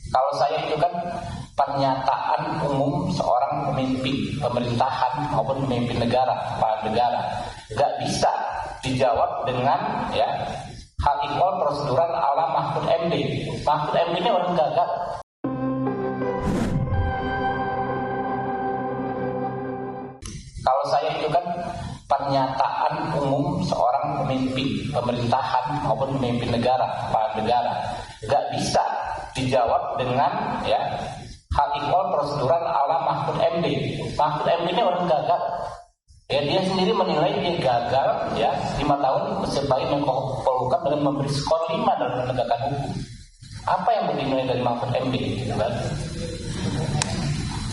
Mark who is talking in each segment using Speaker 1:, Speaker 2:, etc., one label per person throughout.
Speaker 1: Kalau saya itu kan pernyataan umum seorang pemimpin pemerintahan maupun pemimpin negara, kepala negara, nggak bisa dijawab dengan ya hal ikhwal prosedural ala Mahfud MD. Mahfud MD ini orang gagal. Kalau saya itu kan pernyataan umum seorang pemimpin pemerintahan maupun pemimpin negara, kepala negara, nggak bisa dijawab dengan ya hal ikhwal prosedural ala Mahfud MD. Mahfud MD ini orang gagal. Ya, dia sendiri menilai dia gagal ya 5 tahun sebagai Menko Polhukam dengan memberi skor 5 dalam penegakan hukum. Apa yang mau dinilai dari Mahfud MD gitu kan?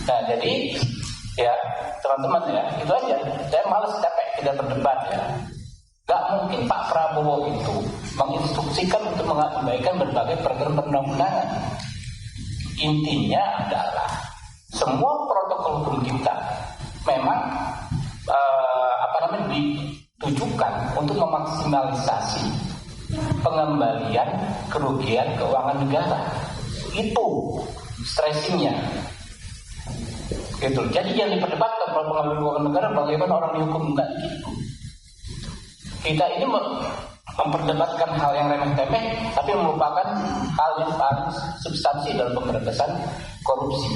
Speaker 1: Nah, jadi ya teman-teman ya, itu aja. Saya malas capek tidak berdebat ya. Gak mungkin Pak Prabowo itu menginstruksikan untuk mengabaikan berbagai peraturan perundang-undangan. Intinya adalah semua protokol hukum kita memang ditujukan untuk memaksimalisasi pengembalian kerugian keuangan negara. Itu stressingnya. Gitu. Jadi yang diperdebatkan kalau pengembalian keuangan negara bagaimana orang dihukum, enggak gitu. Kita ini memperdebatkan hal yang remeh-temeh, tapi melupakan hal yang paling substansi dalam pemberantasan korupsi.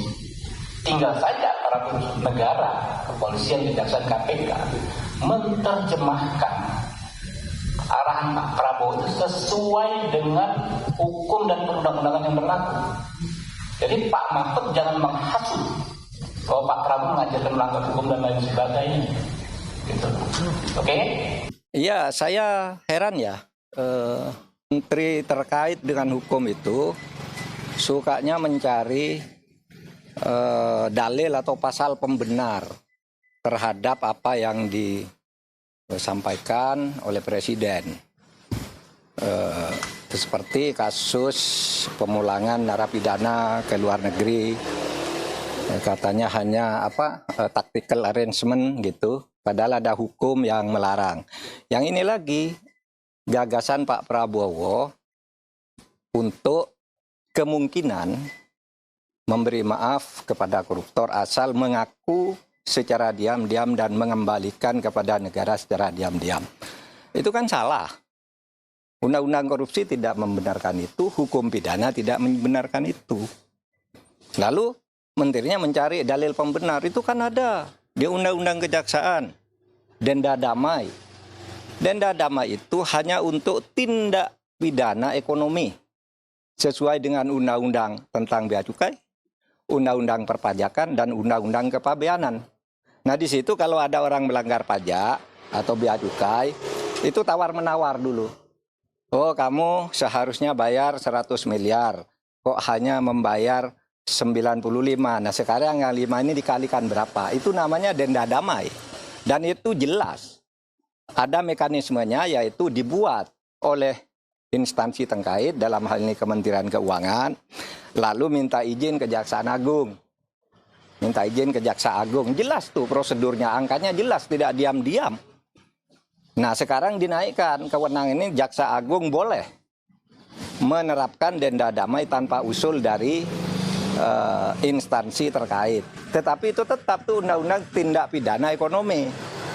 Speaker 1: Tinggal saja para pejabat negara, kepolisian, kejaksaan, KPK menerjemahkan arahan Pak Prabowo itu sesuai dengan hukum dan perundang-undangan yang berlaku. Jadi Pak Mahfud jangan menghasut bahwa Pak Prabowo mengajarkan melanggar hukum dan lain sebagainya. Gitu. Oke?
Speaker 2: Iya, saya heran ya. Menteri terkait dengan hukum itu sukanya mencari dalil atau pasal pembenar terhadap apa yang disampaikan oleh Presiden. Seperti kasus pemulangan narapidana ke luar negeri, katanya hanya tactical arrangement gitu, padahal ada hukum yang melarang. Yang ini lagi gagasan Pak Prabowo untuk kemungkinan memberi maaf kepada koruptor asal mengaku secara diam-diam dan mengembalikan kepada negara secara diam-diam. Itu kan salah. Undang-undang korupsi tidak membenarkan itu, hukum pidana tidak membenarkan itu. Lalu menterinya mencari dalil pembenar, itu kan ada di Undang-Undang Kejaksaan, denda damai. Denda damai itu hanya untuk tindak pidana ekonomi sesuai dengan Undang-Undang tentang bea cukai, Undang-Undang perpajakan, dan Undang-Undang kepabeanan. Nah di situ kalau ada orang melanggar pajak atau bea cukai, itu tawar-menawar dulu. Oh kamu seharusnya bayar 100 miliar, kok hanya membayar 95. Nah sekarang yang 5 ini dikalikan berapa? Itu namanya denda damai. Dan itu jelas. Ada mekanismenya, yaitu dibuat oleh instansi terkait, dalam hal ini Kementerian Keuangan, lalu minta izin Kejaksaan Agung. Minta izin Kejaksaan Agung. Jelas tuh prosedurnya, angkanya jelas, tidak diam-diam. Nah sekarang dinaikkan kewenangan ini, Jaksa Agung boleh menerapkan denda damai tanpa usul dari instansi terkait. Tetapi itu tetap tuh undang-undang tindak pidana ekonomi,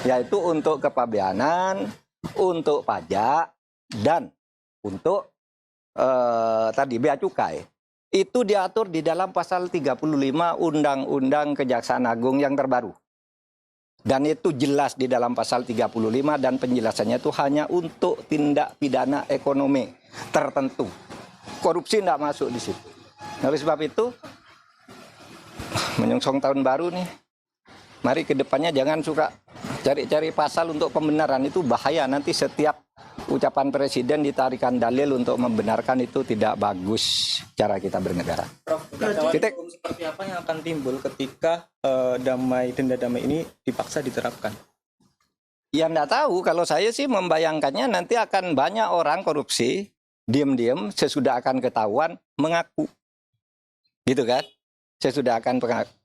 Speaker 2: yaitu untuk kepabeanan, untuk pajak, dan untuk tadi bea cukai. Itu diatur di dalam pasal 35 Undang-Undang Kejaksaan Agung yang terbaru. Dan itu jelas di dalam pasal 35, dan penjelasannya itu hanya untuk tindak pidana ekonomi tertentu. Korupsi tidak masuk di situ. Oleh sebab itu, menyongsong tahun baru nih, mari ke depannya jangan suka cari-cari pasal untuk pembenaran, itu bahaya. Nanti setiap ucapan Presiden ditarikan dalil untuk membenarkan, itu tidak bagus cara kita bernegara.
Speaker 3: Prof, hukum seperti apa yang akan timbul ketika denda damai ini dipaksa diterapkan?
Speaker 2: Ya enggak tahu, kalau saya sih membayangkannya nanti akan banyak orang korupsi, diam-diam sesudah akan ketahuan mengaku. Gitu kan? Sesudah akan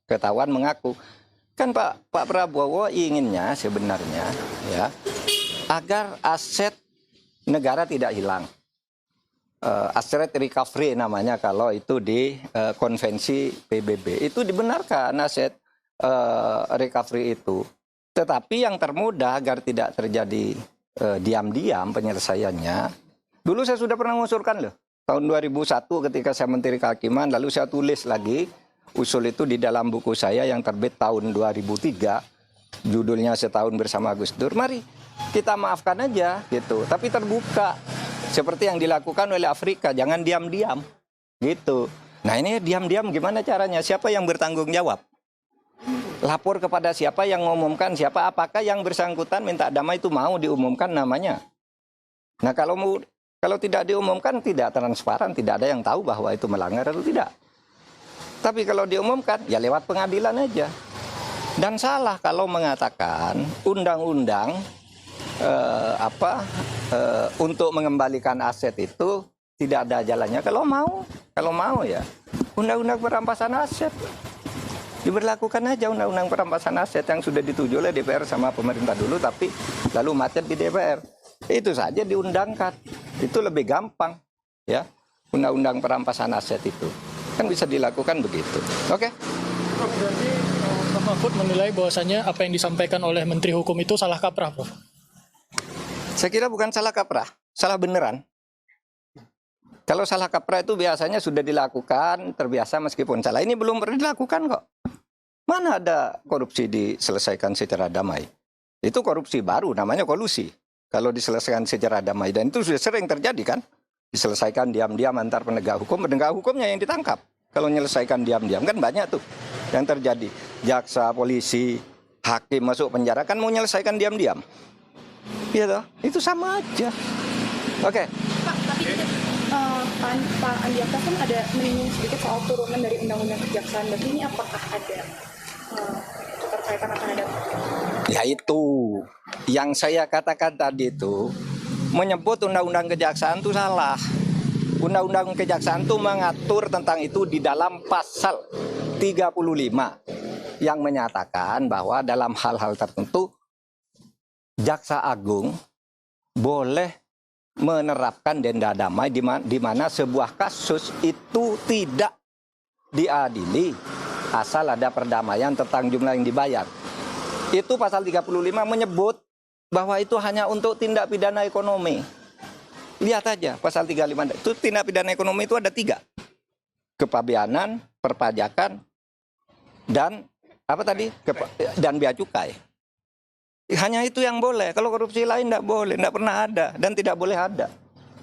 Speaker 2: ketahuan mengaku. Kan Pak Prabowo inginnya sebenarnya ya agar aset negara tidak hilang. asset recovery namanya kalau itu di konvensi PBB. Itu dibenarkan aset recovery itu. Tetapi yang termudah agar tidak terjadi diam-diam penyelesaiannya. Dulu saya sudah pernah mengusulkan loh. Tahun 2001 ketika saya Menteri Kehakiman, lalu saya tulis lagi usul itu di dalam buku saya yang terbit tahun 2003. Judulnya Setahun Bersama Gus Dur. Mari kita maafkan aja gitu. Tapi terbuka. Seperti yang dilakukan oleh Afrika, jangan diam-diam, gitu. Nah ini diam-diam gimana caranya? Siapa yang bertanggung jawab? Lapor kepada siapa yang mengumumkan siapa? Apakah yang bersangkutan minta damai itu mau diumumkan namanya? Nah kalau tidak diumumkan tidak transparan, tidak ada yang tahu bahwa itu melanggar atau tidak. Tapi kalau diumumkan ya lewat pengadilan aja. Dan salah kalau mengatakan undang-undang untuk mengembalikan aset itu tidak ada jalannya. Kalau mau ya undang-undang perampasan aset diberlakukan aja, undang-undang perampasan aset yang sudah dituju oleh DPR sama pemerintah dulu, tapi lalu macet di DPR. Itu saja diundangkan, itu lebih gampang ya. Undang-undang perampasan aset itu kan bisa dilakukan begitu. Oke?
Speaker 4: Prof, berarti Prof Mahfud menilai bahwasanya apa yang disampaikan oleh Menteri Hukum itu salah kaprah, Prof?
Speaker 2: Saya kira bukan salah kaprah, salah beneran. Kalau salah kaprah itu biasanya sudah dilakukan, terbiasa meskipun salah. Ini belum pernah dilakukan kok. Mana ada korupsi diselesaikan secara damai? Itu korupsi baru, namanya kolusi. Kalau diselesaikan secara damai, dan itu sudah sering terjadi kan? Diselesaikan diam-diam antar penegak hukumnya yang ditangkap. Kalau menyelesaikan diam-diam kan banyak tuh yang terjadi. Jaksa, polisi, hakim masuk penjara kan mau menyelesaikan diam-diam. Iya toh, itu sama aja. Oke.
Speaker 5: Pak, tapi Pak Andi Akas kan ada menyinggung sedikit soal turunan dari Undang-Undang Kejaksaan. Berarti ini apakah ada keterkaitan akan ada?
Speaker 2: Ya itu, yang saya katakan tadi itu menyebut Undang-Undang Kejaksaan itu salah. Undang-Undang Kejaksaan itu mengatur tentang itu di dalam pasal 35 yang menyatakan bahwa dalam hal-hal tertentu Jaksa Agung boleh menerapkan denda damai di mana sebuah kasus itu tidak diadili asal ada perdamaian tentang jumlah yang dibayar. Itu pasal 35 menyebut bahwa itu hanya untuk tindak pidana ekonomi. Lihat aja pasal 35 itu tindak pidana ekonomi itu ada 3. Kepabeanan, perpajakan, dan apa tadi? Dan bea cukai. Hanya itu yang boleh. Kalau korupsi lain tidak boleh, tidak pernah ada dan tidak boleh ada.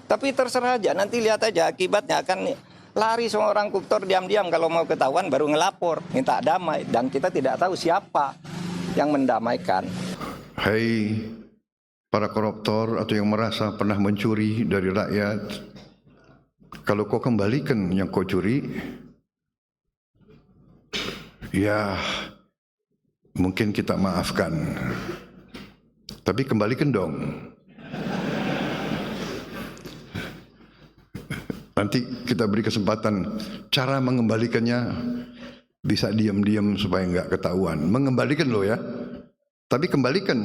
Speaker 2: Tapi terserah aja, nanti lihat aja akibatnya akan lari semua orang koruptor diam-diam kalau mau ketahuan baru ngelapor, minta damai dan kita tidak tahu siapa yang mendamaikan.
Speaker 6: Hai para koruptor atau yang merasa pernah mencuri dari rakyat, kalau kau kembalikan yang kau curi, ya mungkin kita maafkan. Tapi kembalikan dong. Nanti kita beri kesempatan cara mengembalikannya bisa diam-diam supaya nggak ketahuan. Mengembalikan loh ya. Tapi kembalikan.